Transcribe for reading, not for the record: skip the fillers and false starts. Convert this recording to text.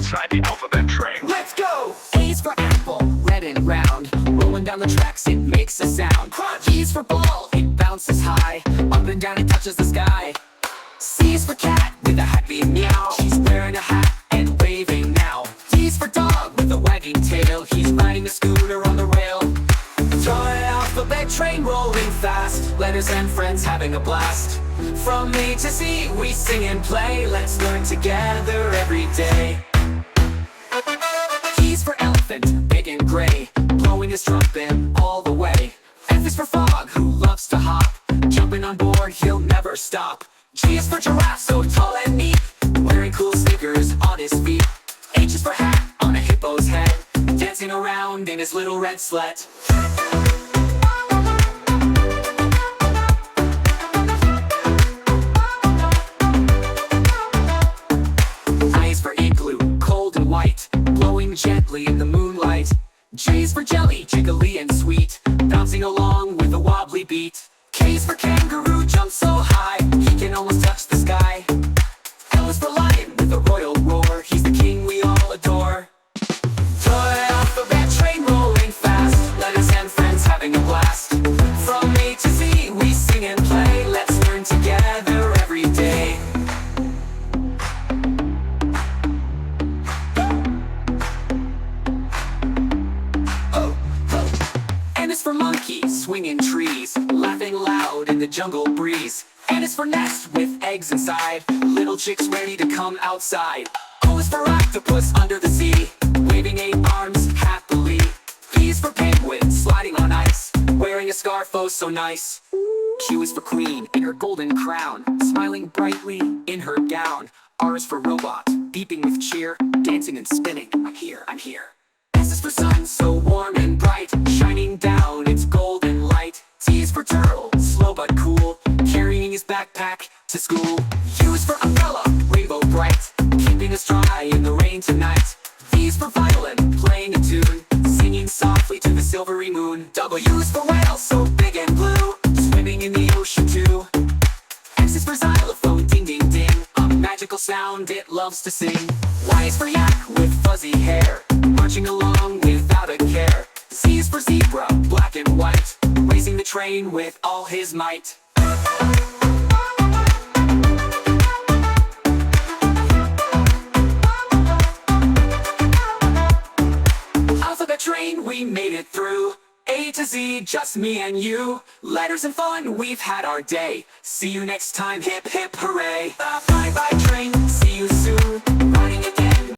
let's ride the alphabet train. Let's go! A's for apple, red and round. Rolling down the tracks, it makes a sound. Crunch! B's for ball, it bounces high. Up and down, it touches the sky. C's for cat, with a happy meow. She's wearing a hat and waving now. D's for dog, with a wagging tail. He's riding a scooter on the rail. Toy alphabet train rolling fast. Letters and friends having a blast. From A to Z, we sing and play. Let's learn together every day. He's for elephant, big and gray, blowing his trumpet all the way. F is for frog, who loves to hop. Jumping on board, he'll never stop. G is for giraffe, so tall and neat, wearing cool sneakers on his feet. H is for hat, on a hippo's head, dancing around in his little red sled. I is for igloo, cold and white, blowing gently in the moonlight. J is for jelly, jiggly and sweet, bouncing along with a wobbly beat. K is for kangaroo, jumps so high, he can almost touch the sky. L is for lion, with a royal roar, he's the king we all adore. Toy alphabet train rolling fast, letters and friends having a blast. From A to Z, we sing and play, let's learn together every day. N is for monkey, swinging trees, laughing loud in the jungle breeze. N is for nest, with eggs inside, little chicks ready to come outside. O is for octopus under the sea, waving 8 arms happily. P is for penguin, sliding on ice, wearing a scarf oh so nice. Q is for queen, in her golden crown, smiling brightly in her gown. R is for robot, beeping with cheer, dancing and spinning, I'm here, I'm here. S is for sun, so warm and bright, shining down its golden light. T is for turtle, slow but cool, carrying his backpack to school. U is for umbrella, rainbow bright, keeping us dry in the rain tonight. V is for violin, playing a tune, singing softly to the silvery moon. W is for whale, so big and blue, swimming in the ocean too. X is for xylophone, ding ding ding, a magical sound it loves to sing. Y is for yak, with fuzzy hair, marching along without a care. Z is for zebra, black and white, racing the train with all his might. Alphabet train, we made it through. A to Z, just me and you. Letters and fun, we've had our day. See you next time, hip hip hooray. Bye bye train.